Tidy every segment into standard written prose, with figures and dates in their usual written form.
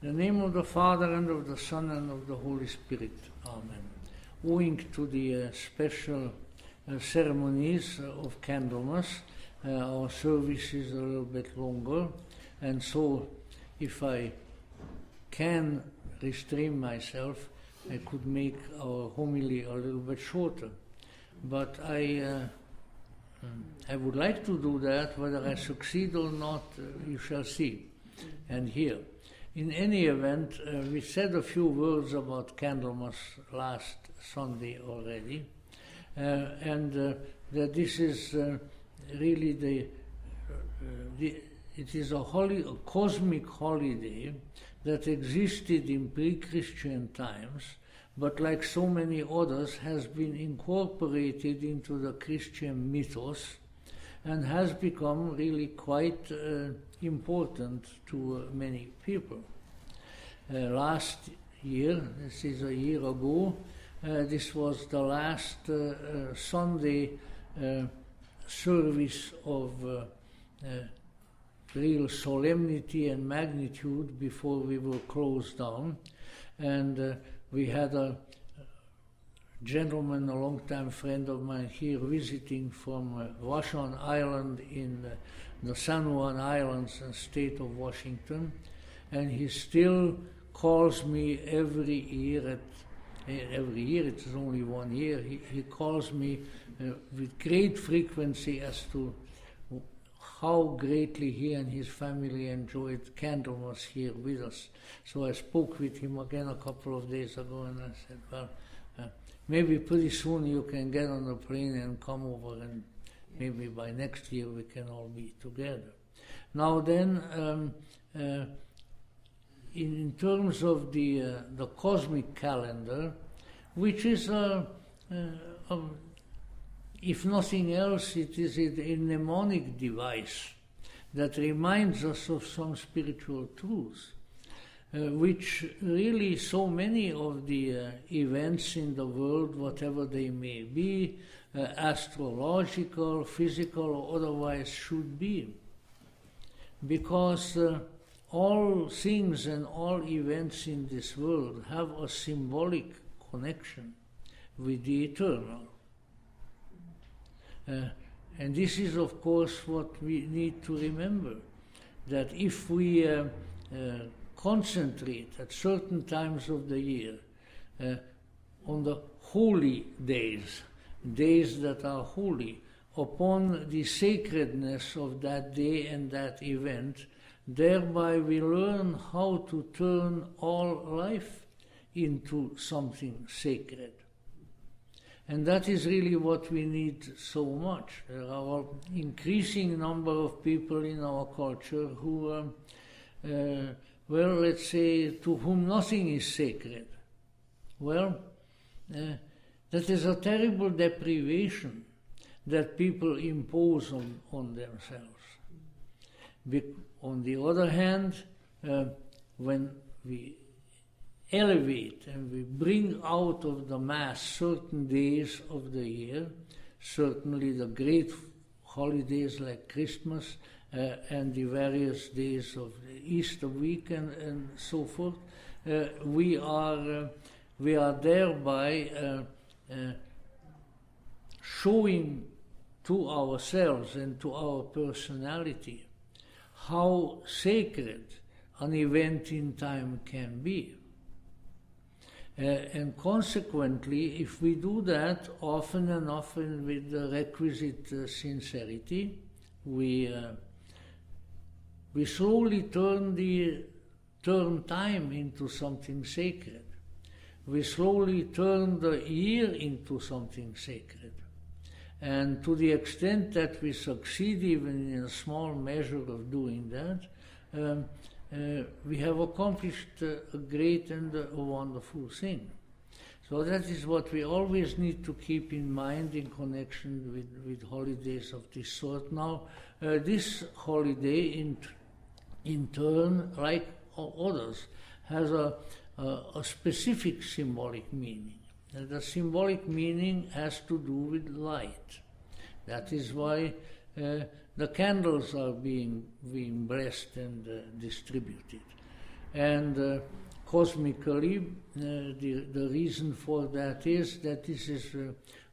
In the name of the Father, and of the Son, and of the Holy Spirit. Amen. Owing to the special ceremonies of Candlemas, our service is a little bit longer, and so if I can restrain myself, I could make our homily a little bit shorter. But I would like to do that. Whether I succeed or not, you shall see and hear. In any event, we said a few words about Candlemas last Sunday already, and that this is really it is a cosmic holiday that existed in pre-Christian times, but like so many others has been incorporated into the Christian mythos and has become really quite important to many people. Last year, this is a year ago, this was the last Sunday service of real solemnity and magnitude before we were closed down, and we had a gentleman, a long-time friend of mine here visiting from Vashon Island in the San Juan Islands and state of Washington, and he still calls me every year, it is only 1 year, he calls me with great frequency as to how greatly he and his family enjoyed Candlemas here with us. So I spoke with him again a couple of days ago, and I said, well, maybe pretty soon you can get on a plane and come over, and maybe by next year we can all be together. Now then, in terms of the cosmic calendar, which is if nothing else, it is a mnemonic device that reminds us of some spiritual truths, which really so many of the events in the world, whatever they may be, astrological, physical, or otherwise, should be. Because all things and all events in this world have a symbolic connection with the eternal. And this is, of course, what we need to remember, that if we concentrate at certain times of the year on the holy days, days that are holy, upon the sacredness of that day and that event, thereby we learn how to turn all life into something sacred. And that is really what we need so much. There are an increasing number of people in our culture who, well, let's say, to whom nothing is sacred. Well, that is a terrible deprivation that people impose on themselves. On the other hand, when we elevate and we bring out of the Mass certain days of the year, certainly the great holidays like Christmas and the various days of the Easter weekend and so forth, we are thereby showing to ourselves and to our personality how sacred an event in time can be. And consequently, if we do that often and often with the requisite sincerity, we slowly turn time into something sacred. We slowly turn the year into something sacred. And to the extent that we succeed even in a small measure of doing that, we have accomplished a great and a wonderful thing. So that is what we always need to keep in mind in connection with holidays of this sort. Now, this holiday in turn, like others, has a specific symbolic meaning. And the symbolic meaning has to do with light. That is why the candles are being blessed and distributed. And cosmically, the reason for that is that this is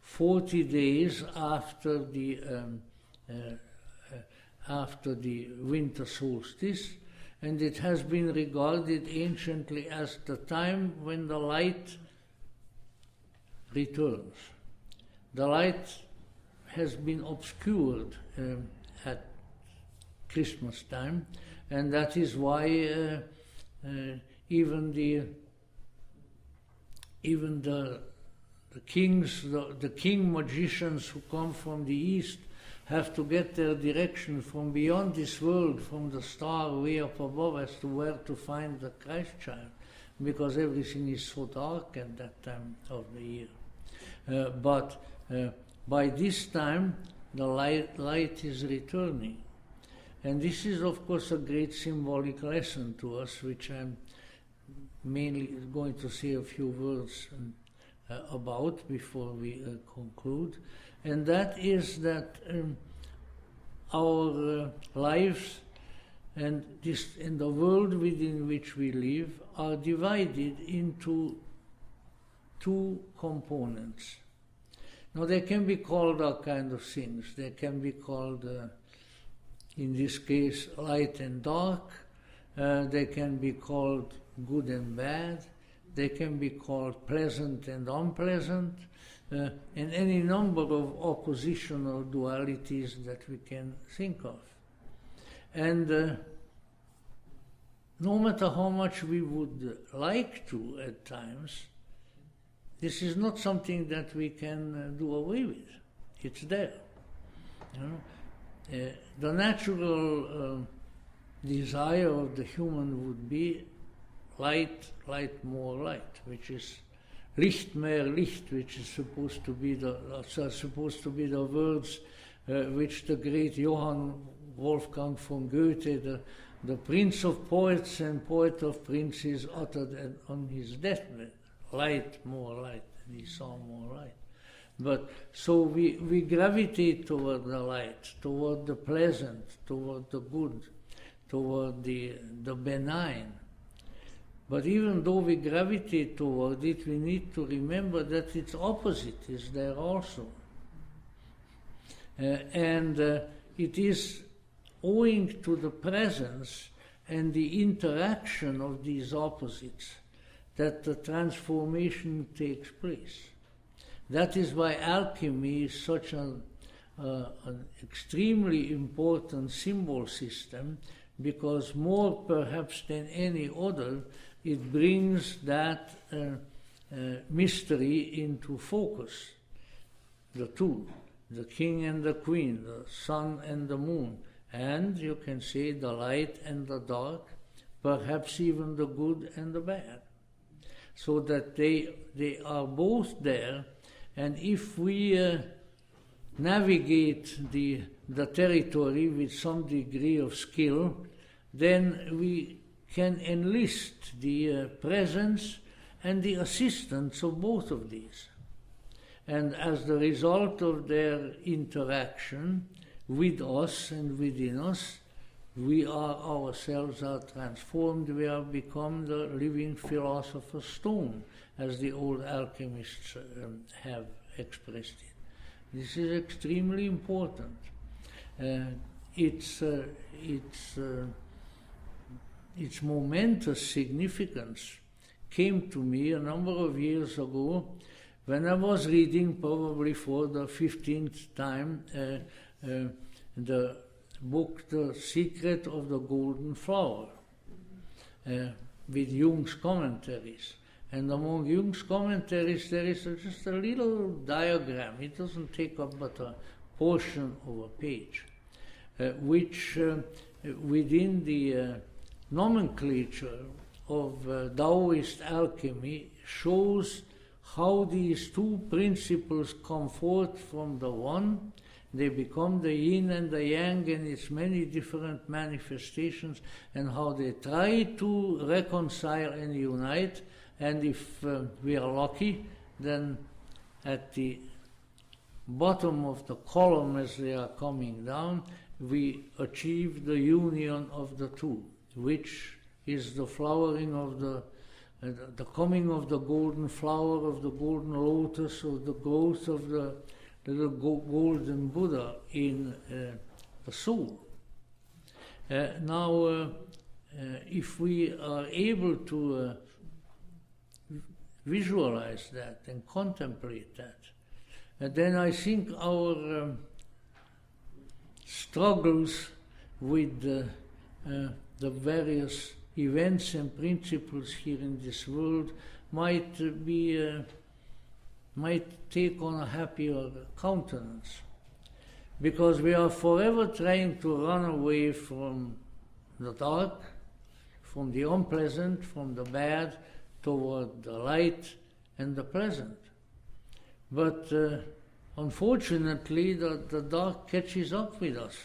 40 days after the winter solstice, and it has been regarded anciently as the time when the light returns. The light has been obscured at Christmas time, and that is why even the kings, the king magicians who come from the east have to get their direction from beyond this world, from the star way up above, as to where to find the Christ child, because everything is so dark at that time of the year. But by this time, the light is returning. And this is, of course, a great symbolic lesson to us, which I'm mainly going to say a few words about before we conclude. And that is that our lives and the world within which we live are divided into two components. Now, they can be called all kinds of things. They can be called, in this case, light and dark. They can be called good and bad. They can be called pleasant and unpleasant, and any number of oppositional dualities that we can think of. And no matter how much we would like to at times, this is not something that we can do away with. It's there. The natural desire of the human would be light, more light, which is Licht mehr Licht, which is supposed to be the words which the great Johann Wolfgang von Goethe, the prince of poets and poet of princes, uttered on his deathbed. Light, more light, and he saw more light. But so we gravitate toward the light, toward the pleasant, toward the good, toward the benign. But even though we gravitate toward it, we need to remember that its opposite is there also. And it is owing to the presence and the interaction of these opposites that the transformation takes place. That is why alchemy is such an extremely important symbol system, because more perhaps than any other, it brings that mystery into focus. The two, the king and the queen, the sun and the moon, and you can say the light and the dark, perhaps even the good and the bad. So that they are both there, and if we navigate the territory with some degree of skill, then we can enlist the presence and the assistance of both of these. And as the result of their interaction with us and within us, we ourselves are transformed, we have become the living philosopher's stone, as the old alchemists have expressed it. This is extremely important. Its momentous significance came to me a number of years ago when I was reading, probably for the 15th time, the book The Secret of the Golden Flower, with Jung's commentaries. And among Jung's commentaries there is just a little diagram, it doesn't take up but a portion of a page, which within the nomenclature of Taoist alchemy shows how these two principles come forth from the one. They become the yin and the yang in its many different manifestations, and how they try to reconcile and unite. And if we are lucky, then at the bottom of the column as they are coming down, we achieve the union of the two, which is the flowering of the coming of the golden flower, of the golden lotus, of the growth of the little golden Buddha in the soul. Now, if we are able to visualize that and contemplate that, then I think our struggles with the various events and principles here in this world might take on a happier countenance, because we are forever trying to run away from the dark, from the unpleasant, from the bad, toward the light and the pleasant. But unfortunately, the dark catches up with us,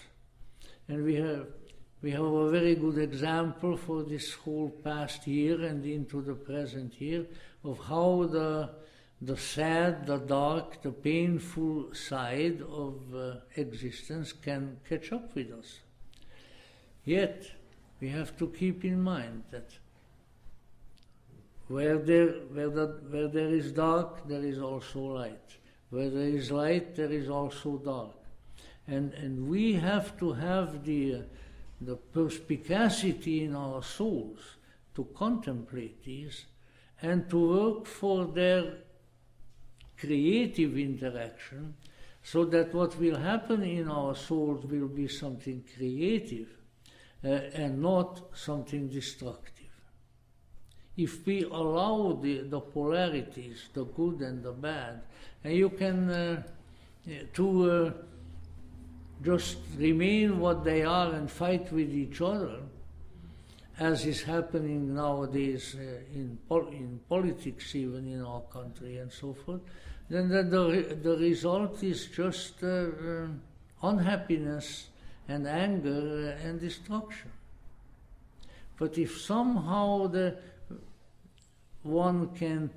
and we have a very good example for this whole past year and into the present year of how the sad, the dark, the painful side of existence can catch up with us. Yet, we have to keep in mind that where there is dark, there is also light. Where there is light, there is also dark. And we have to have the perspicacity in our souls to contemplate these and to work for their creative interaction, so that what will happen in our souls will be something creative and not something destructive. If we allow the polarities, the good and the bad, and you can just remain what they are and fight with each other, as is happening nowadays in politics, even in our country and so forth, then the result is just unhappiness and anger and destruction. But if somehow one can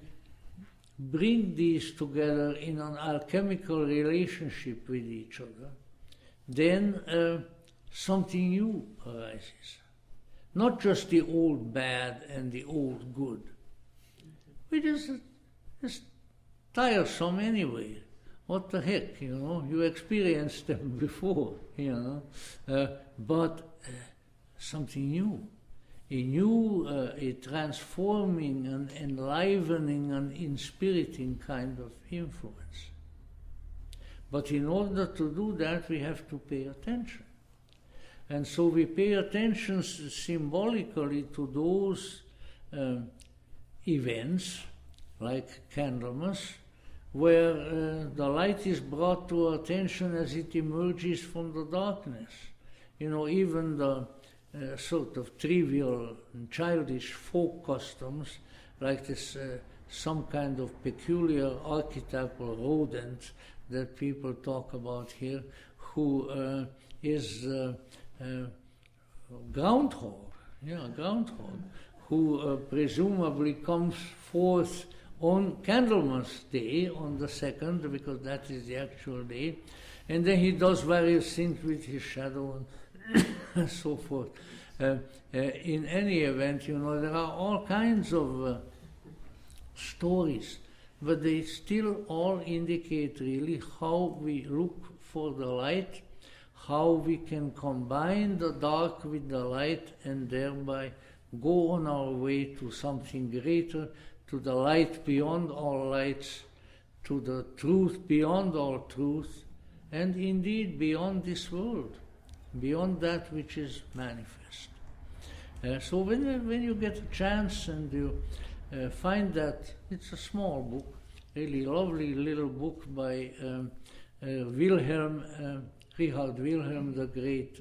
bring these together in an alchemical relationship with each other, then something new arises. Not just the old bad and the old good. We just tiresome anyway. What the heck, you experienced them before, but something new. A new, a transforming and enlivening and inspiriting kind of influence. But in order to do that, we have to pay attention. And so we pay attention symbolically to those events, like Candlemas, where the light is brought to our attention as it emerges from the darkness. Even the sort of trivial and childish folk customs, like this some kind of peculiar archetypal rodent that people talk about here, who is groundhog, who presumably comes forth on Candlemas Day, on the 2nd, because that is the actual day, and then he does various things with his shadow and so forth. In any event, there are all kinds of stories, but they still all indicate really how we look for the light, how we can combine the dark with the light and thereby go on our way to something greater, to the light beyond all lights, to the truth beyond all truth, and indeed beyond this world, beyond that which is manifest. So when you get a chance and you find that, it's a small book, really lovely little book by Richard Wilhelm, the great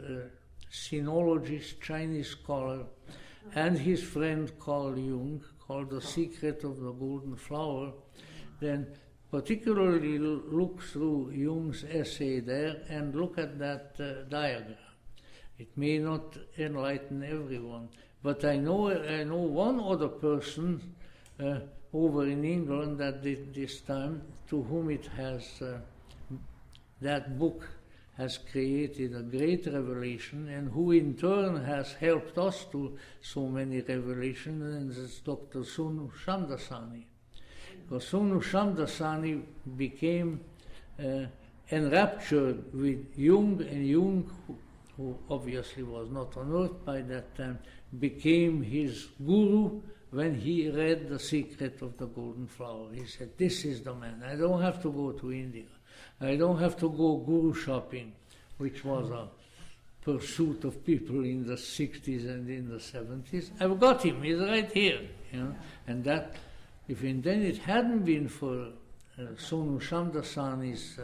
sinologist, Chinese scholar, and his friend Carl Jung, called The Secret of the Golden Flower, then particularly look through Jung's essay there and look at that diagram. It may not enlighten everyone, but I know one other person over in England at this time to whom it has that book has created a great revelation, and who in turn has helped us to so many revelations, and that's Dr. Sonu Shamdasani. Because Sonu Shamdasani became enraptured with Jung, and Jung, who obviously was not on earth by that time, became his guru when he read The Secret of the Golden Flower. He said, this is the man. I don't have to go to India. I don't have to go guru shopping, which was a pursuit of people in the 60s and in the 70s. I've got him. He's right here. And that, if then it hadn't been for Sonu Shamdasani's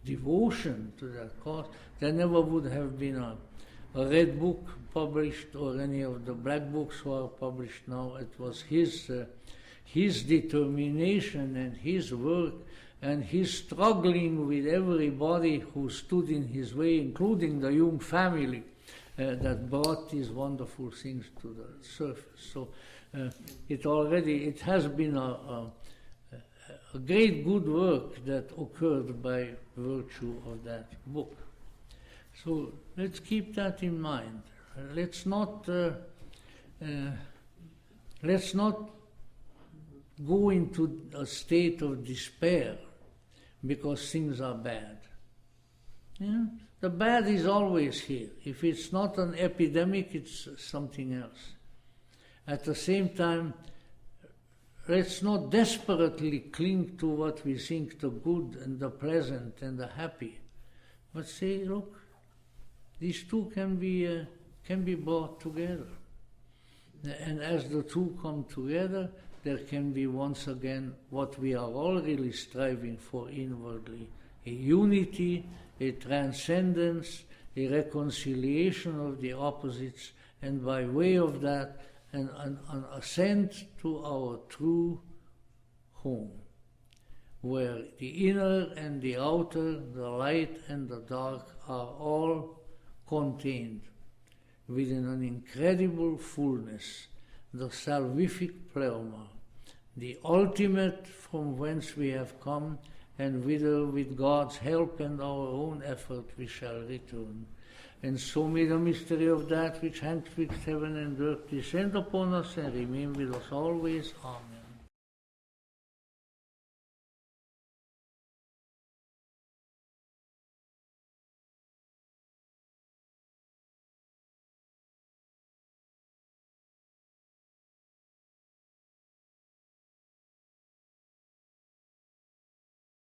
devotion to that cause, there never would have been a red book published or any of the black books who are published now. It was his determination and his work and his struggling with everybody who stood in his way, including the Jung family, that brought these wonderful things to the surface. So it has been a great good work that occurred by virtue of that book. So let's keep that in mind. Let's not go into a state of despair because things are bad. The bad is always here. If it's not an epidemic, it's something else. At the same time, let's not desperately cling to what we think the good and the pleasant and the happy, but say, look, these two can be brought together. And as the two come together, there can be once again what we are all really striving for inwardly, a unity, a transcendence, a reconciliation of the opposites, and by way of that, an ascent to our true home, where the inner and the outer, the light and the dark are all contained within an incredible fullness, the salvific pleroma, the ultimate from whence we have come, and whither with God's help and our own effort we shall return. And so may the mystery of that which handpicked heaven and earth descend upon us and remain with us always. Amen.